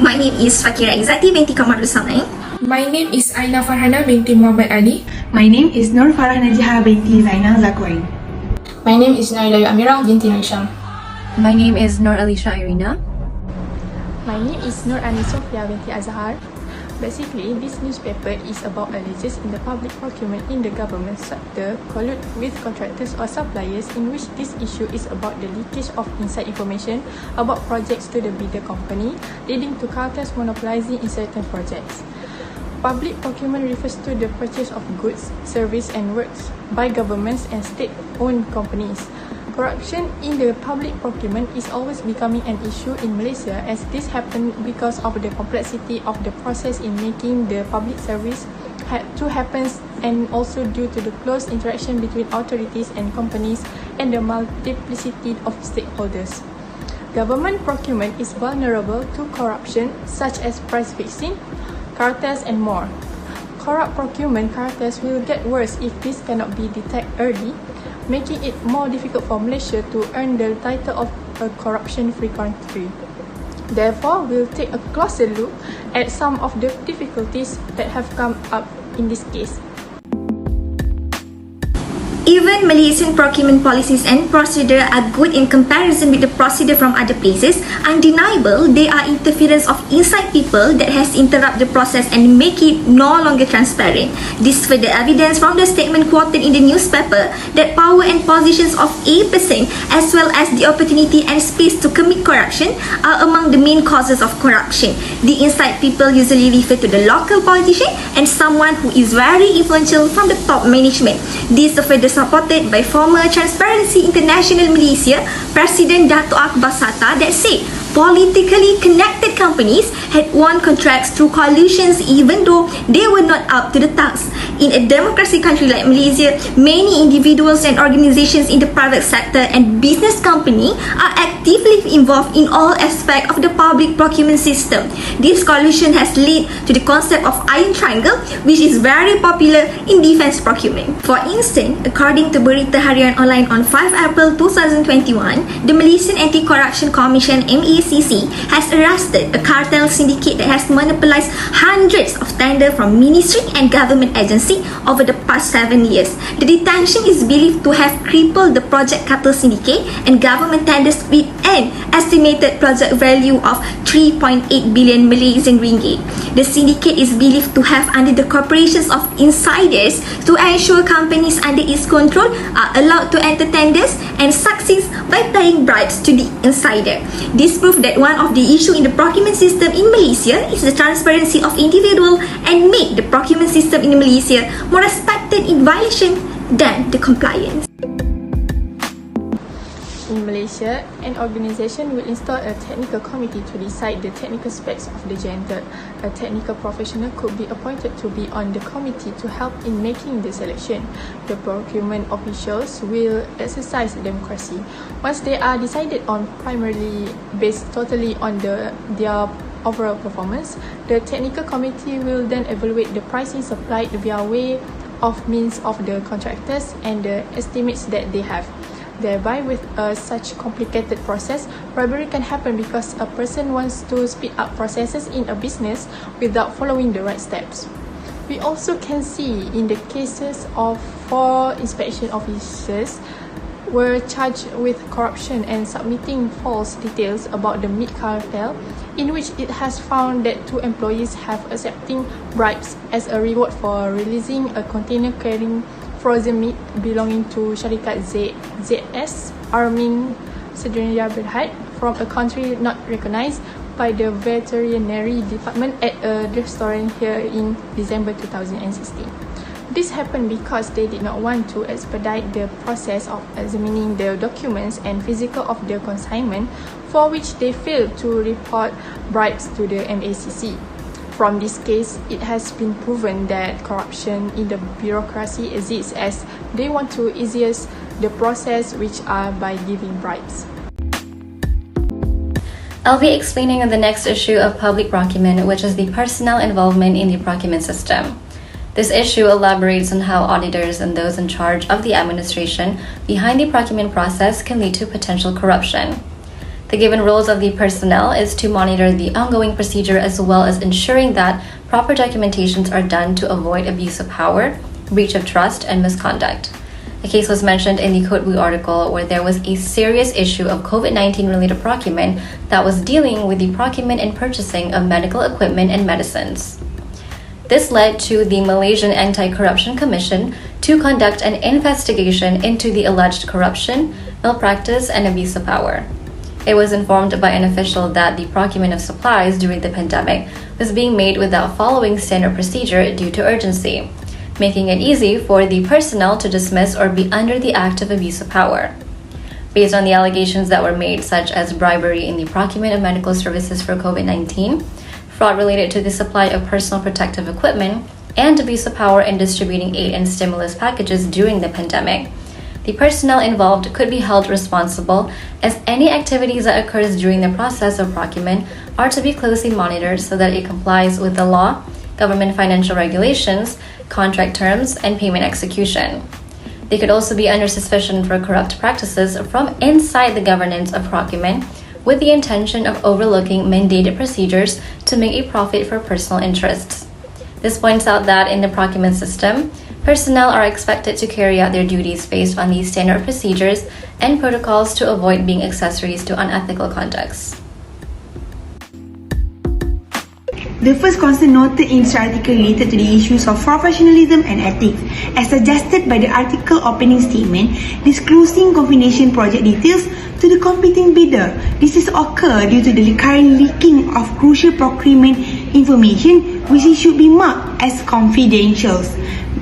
My name is FAKHIRA IZZATI binti KAMARULSAMAN. My name is Aina Farhana binti Muhammad Ali. My name is NORFARAH NAJIHAH binti ZAINAL ZAKUAN. My name is NURHIDAYU AMIRAH binti NURHISHAM. My name is ALYSHA IRENA. My name is SOFEAH binti AZHAR. Basically, this newspaper is about allegations in the public procurement in the government sector collude with contractors or suppliers, in which this issue is about the leakage of inside information about projects to the bidder company, leading to cartels monopolizing in certain projects. Public procurement refers to the purchase of goods, service and works by governments and state-owned companies. Corruption in the public procurement is always becoming an issue in Malaysia, as this happens because of the complexity of the process in making the public service to happen, and also due to the close interaction between authorities and companies and the multiplicity of stakeholders. Government procurement is vulnerable to corruption such as price fixing, cartels and more. Corrupt procurement cartels will get worse if this cannot be detected early, making it more difficult for Malaysia to earn the title of a corruption-free country. Therefore, we'll take a closer look at some of the difficulties that have come up in this case. Even Malaysian procurement policies and procedure are good in comparison with the procedure from other places. Undeniable, they are interference of inside people that has interrupted the process and make it no longer transparent. This further evidence from the statement quoted in the newspaper that power and positions of a person, as well as the opportunity and space to commit corruption, are among the main causes of corruption. The inside people usually refer to the local politician and someone who is very influential from the top management. This further supported by former Transparency International Malaysia President Dato' Akbar Sata that said politically connected companies had won contracts through coalitions even though they were not up to the task. In a democracy country like Malaysia, many individuals and organizations in the private sector and business company are actively involved in all aspects of the public procurement system. This coalition has led to the concept of Iron Triangle, which is very popular in defense procurement. For instance, according to Berita Harian Online on 5 April 2021, the Malaysian Anti-Corruption Commission MACC has arrested a cartel syndicate that has monopolized hundreds of tenders from ministry and government agency over the past 7 years. The detention is believed to have crippled the project cartel syndicate and government tenders with an estimated project value of 3.8 billion Malaysian ringgit. The syndicate is believed to have under the corporations of insiders to ensure companies under its control are allowed to enter tenders and succeed by paying bribes to the insider. This proves that one of the issues in the procurement system in Malaysia is the transparency of individual and make the procurement system in Malaysia more respected in violation than the compliance. In Malaysia, an organisation will install a technical committee to decide the technical specs of the gender. A technical professional could be appointed to be on the committee to help in making the selection. The procurement officials will exercise democracy. Once they are decided on, primarily based totally on their overall performance, the technical committee will then evaluate the pricing supplied via way of means of the contractors and the estimates that they have. Thereby, with such complicated process, bribery can happen because a person wants to speed up processes in a business without following the right steps. We also can see in the cases of 4 inspection officers were charged with corruption and submitting false details about the meat cartel, in which it has found that 2 employees have accepting bribes as a reward for releasing a container carrying frozen meat belonging to Syarikat ZS Arming Sedunia Berhad from a country not recognized by the veterinary department at a restaurant here in December 2016. This happened because they did not want to expedite the process of examining the documents and physical of the consignment, for which they failed to report bribes to the MACC. From this case, it has been proven that corruption in the bureaucracy exists, as they want to ease the process, which are by giving bribes. I'll be explaining on the next issue of public procurement, which is the personnel involvement in the procurement system. This issue elaborates on how auditors and those in charge of the administration behind the procurement process can lead to potential corruption. The given roles of the personnel is to monitor the ongoing procedure as well as ensuring that proper documentations are done to avoid abuse of power, breach of trust, and misconduct. A case was mentioned in the Code Blue article where there was a serious issue of COVID-19 related procurement that was dealing with the procurement and purchasing of medical equipment and medicines. This led to the Malaysian Anti-Corruption Commission to conduct an investigation into the alleged corruption, malpractice, and abuse of power. It was informed by an official that the procurement of supplies during the pandemic was being made without following standard procedure due to urgency, making it easy for the personnel to dismiss or be under the act of abuse of power. Based on the allegations that were made, such as bribery in the procurement of medical services for COVID-19, fraud related to the supply of personal protective equipment, and abuse of power in distributing aid and stimulus packages during the pandemic, the personnel involved could be held responsible, as any activities that occurs during the process of procurement are to be closely monitored so that it complies with the law, government financial regulations, contract terms, and payment execution. They could also be under suspicion for corrupt practices from inside the governance of procurement, with the intention of overlooking mandated procedures to make a profit for personal interests. This points out that in the procurement system, personnel are expected to carry out their duties based on these standard procedures and protocols to avoid being accessories to unethical conducts. The first concern noted in this article related to the issues of professionalism and ethics, as suggested by the article opening statement disclosing confidential project details to the competing bidder. This has occurred due to the current leaking of crucial procurement information, which should be marked as confidential.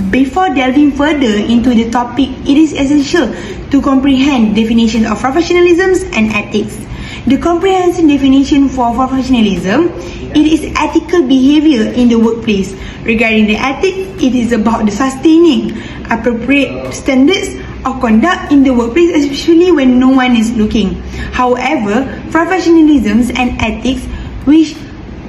Before delving further into the topic, it is essential to comprehend definitions of professionalism and ethics. The comprehensive definition for professionalism, it is ethical behavior in the workplace. Regarding the ethics, it is about the sustaining appropriate standards of conduct in the workplace, especially when no one is looking. However, professionalism and ethics, which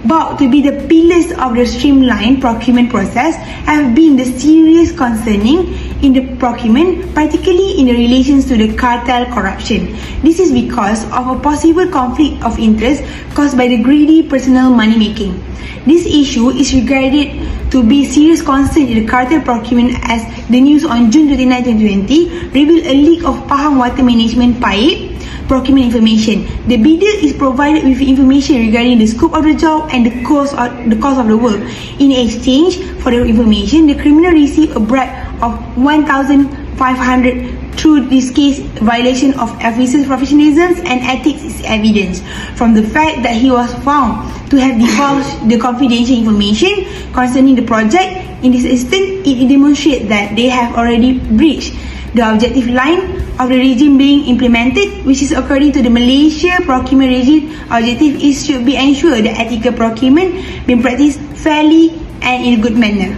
vowed to be the pillars of the streamlined procurement process, have been the serious concerning in the procurement, particularly in the relations to the cartel corruption. This is because of a possible conflict of interest caused by the greedy personal money making. This issue is regarded to be serious concern in the cartel procurement, as the news on June 29, 2020 revealed a leak of Pahang water management pipe procurement information. The bidder is provided with information regarding the scope of the job and the cost of the work. In exchange for the information, the criminal received a bribe of 1,500. Through this case, violation of officer's professionalism and ethics is evidence from the fact that he was found to have divulged the confidential information concerning the project. In this instance, it demonstrates that they have already breached the objective line of the regime being implemented, which is according to the Malaysia procurement regime. Objective is should be ensure that ethical procurement being practiced fairly and in a good manner.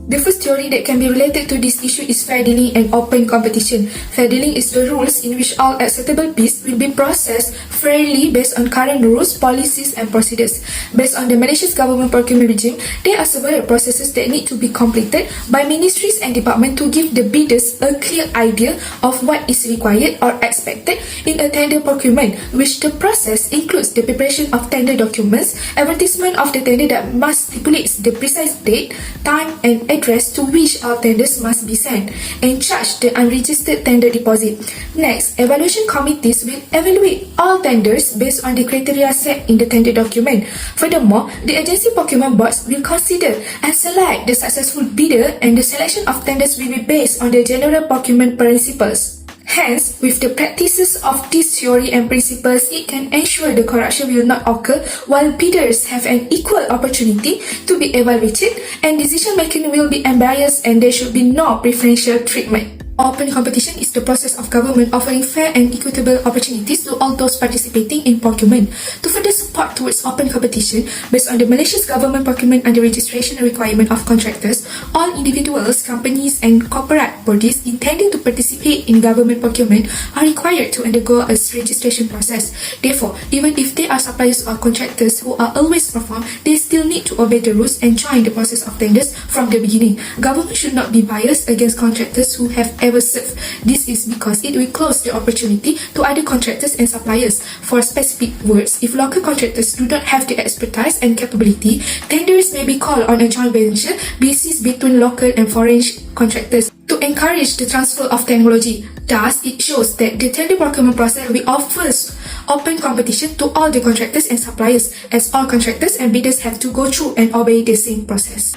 The first theory that can be related to this issue is fair dealing and open competition. Fair dealing is the rules in which all acceptable bids will be processed fairly based on current rules, policies and procedures. Based on the Malaysia's government procurement regime, there are several processes that need to be completed by ministries and departments to give the bidders a clear idea of what is required or expected in a tender procurement, which the process includes the preparation of tender documents, advertisement of the tender that must stipulate the precise date, time and address to which all tenders must be sent, and charge the unregistered tender deposit. Next, evaluation committees will evaluate all tenders based on the criteria set in the tender document. Furthermore, the agency procurement boards will consider and select the successful bidder, and the selection of tenders will be based on the general procurement principles. Hence, with the practices of this theory and principles, it can ensure the corruption will not occur while bidders have an equal opportunity to be evaluated, and decision making will be unbiased, and there should be no preferential treatment. Open competition is the process of government offering fair and equitable opportunities to all those participating in procurement. To further support towards open competition, based on the Malaysia's government procurement and the registration requirement of contractors, all individuals, companies and corporate bodies intending to participate in government procurement are required to undergo a registration process. Therefore, even if they are suppliers or contractors who are always performed, they still need to obey the rules and join the process of tenders from the beginning. Government should not be biased against contractors who have ever serve. This is because it will close the opportunity to other contractors and suppliers. For specific words, if local contractors do not have the expertise and capability, tenders may be called on a joint venture basis between local and foreign contractors to encourage the transfer of technology. Thus, it shows that the tender procurement process will offers open competition to all the contractors and suppliers, as all contractors and bidders have to go through and obey the same process.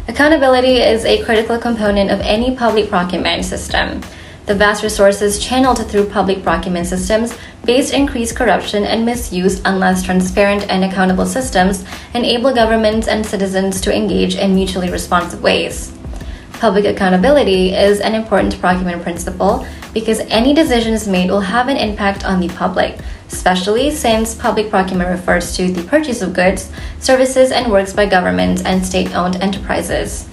Accountability is a critical component of any public procurement system. The vast resources channeled through public procurement systems face increased corruption and misuse unless transparent and accountable systems enable governments and citizens to engage in mutually responsive ways. Public accountability is an important procurement principle because any decisions made will have an impact on the public, especially since public procurement refers to the purchase of goods, services, and works by governments and state-owned enterprises.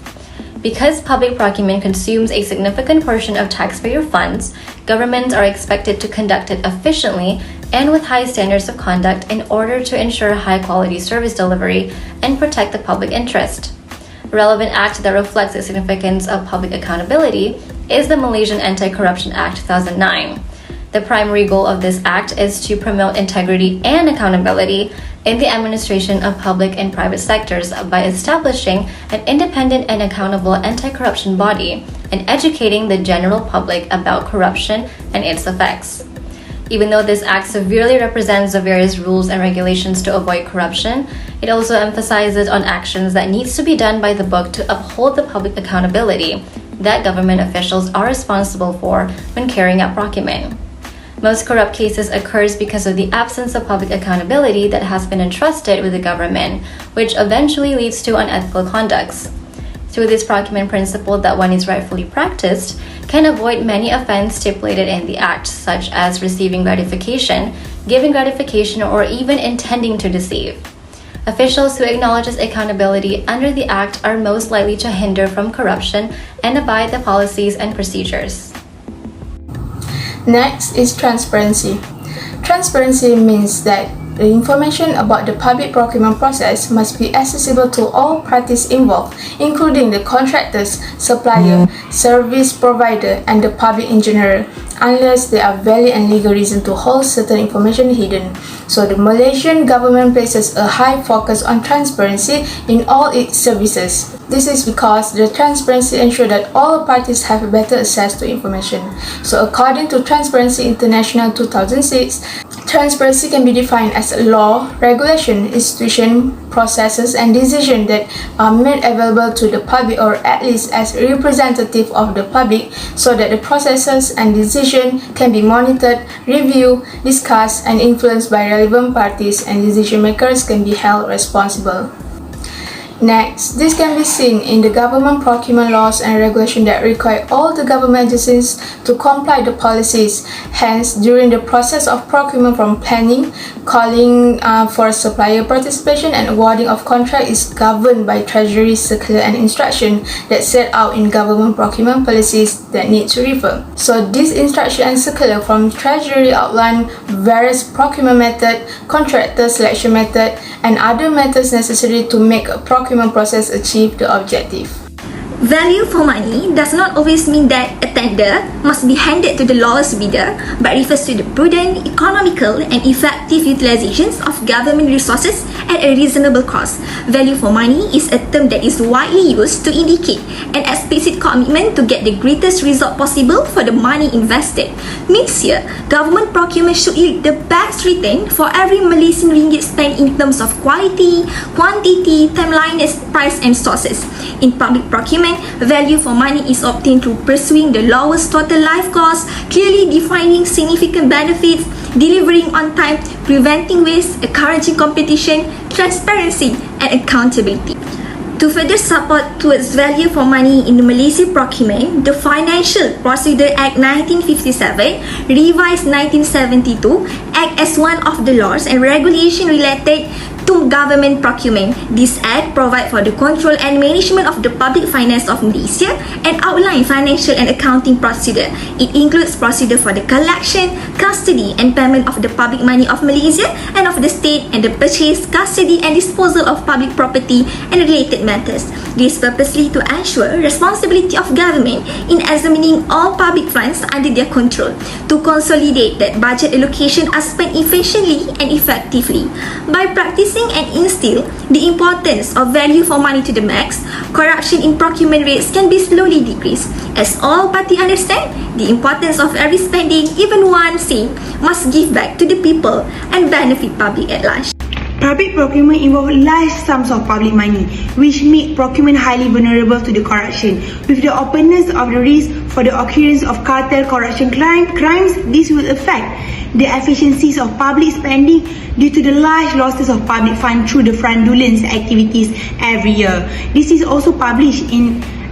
Because public procurement consumes a significant portion of taxpayer funds, governments are expected to conduct it efficiently and with high standards of conduct in order to ensure high-quality service delivery and protect the public interest. A relevant act that reflects the significance of public accountability is the Malaysian Anti-Corruption Act 2009. The primary goal of this act is to promote integrity and accountability in the administration of public and private sectors by establishing an independent and accountable anti-corruption body and educating the general public about corruption and its effects. Even though this act severely represents the various rules and regulations to avoid corruption, it also emphasizes on actions that needs to be done by the book to uphold the public accountability that government officials are responsible for when carrying out procurement. Most corrupt cases occurs because of the absence of public accountability that has been entrusted with the government, which eventually leads to unethical conducts. Through this procurement principle that one is rightfully practiced, can avoid many offenses stipulated in the Act, such as receiving gratification, giving gratification, or even intending to deceive. Officials who acknowledge accountability under the Act are most likely to hinder from corruption and abide the policies and procedures. Next is transparency. Transparency means that the information about the public procurement process must be accessible to all parties involved, including the contractors, supplier, service provider, and the public in general, unless there are valid and legal reasons to hold certain information hidden. So the Malaysian government places a high focus on transparency in all its services. This is because the transparency ensures that all parties have better access to information. So according to Transparency International 2006, transparency can be defined as a law, regulation, institution, processes, and decisions that are made available to the public or at least as representative of the public so that the processes and decisions can be monitored, reviewed, discussed, and influenced by relevant parties, and decision makers can be held responsible. Next, this can be seen in the government procurement laws and regulations that require all the government agencies to comply the policies. Hence, during the process of procurement from planning, calling for supplier participation and awarding of contract is governed by Treasury circular and instruction that set out in government procurement policies that need to refer. So this instruction and circular from Treasury outline various procurement method, contractor selection method, and other methods necessary to make a procurement process achieve the objective. Value for money does not always mean that a tender must be handed to the lowest bidder, but refers to the prudent, economical, and effective utilizations of government resources at a reasonable cost. Value for money is a term that is widely used to indicate an explicit commitment to get the greatest result possible for the money invested. Means here, government procurement should yield the best return for every Malaysian ringgit spent in terms of quality, quantity, timeliness, price, and sources. In public procurement, value for money is obtained through pursuing the lowest total life cost, clearly defining significant benefits, delivering on time, preventing waste, encouraging competition, transparency, and accountability. To further support towards value for money in the Malaysia procurement, the Financial Procedure Act 1957, revised 1972, act as one of the laws and regulation related to government procurement. This Act provides for the control and management of the public finance of Malaysia and outline financial and accounting procedure. It includes procedure for the collection, custody and payment of the public money of Malaysia and of the state, and the purchase, custody and disposal of public property and related matters. This purposely to ensure responsibility of government in examining all public funds under their control, to consolidate that budget allocation are spent efficiently and effectively. By practicing and instill the importance of value for money to the max, corruption in procurement rates can be slowly decreased. As all parties understand, the importance of every spending, even one cent, must give back to the people and benefit public at large. Public procurement involves large sums of public money, which make procurement highly vulnerable to the corruption. With the openness of the risk for the occurrence of cartel corruption crimes, this will affect the efficiencies of public spending due to the large losses of public funds through the fraudulent activities every year. This is also published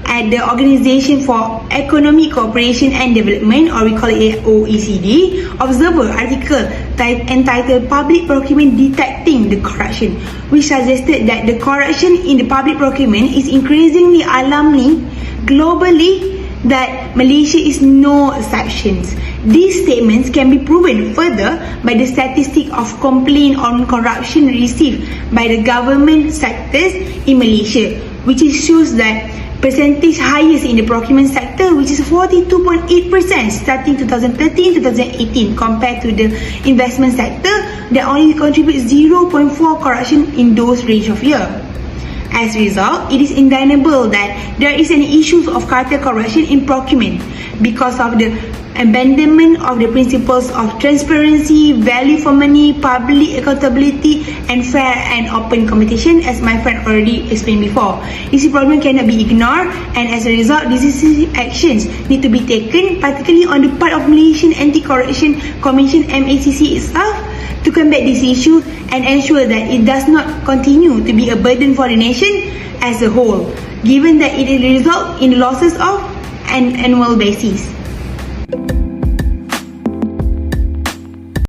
at the Organization for Economic Cooperation and Development, or we call it OECD, Observer article entitled Public Procurement Detecting the Corruption, which suggested that the corruption in the public procurement is increasingly alarming globally, that Malaysia is no exception. These statements can be proven further by the statistic of complaint on corruption received by the government sectors in Malaysia, which shows that percentage highest in the procurement sector, which is 42.8% starting 2013-2018, compared to the investment sector that only contributes 0.4 corruption in those range of year. As a result, it is undeniable that there is an issue of cartel corruption in procurement because of the abandonment of the principles of transparency, value for money, public accountability, and fair and open competition, as my friend already explained before. This problem cannot be ignored, and as a result, decisive actions need to be taken, particularly on the part of Malaysian Anti-Corruption Commission (MACC) itself, to combat this issue and ensure that it does not continue to be a burden for the nation as a whole, given that it will result in losses of an annual basis.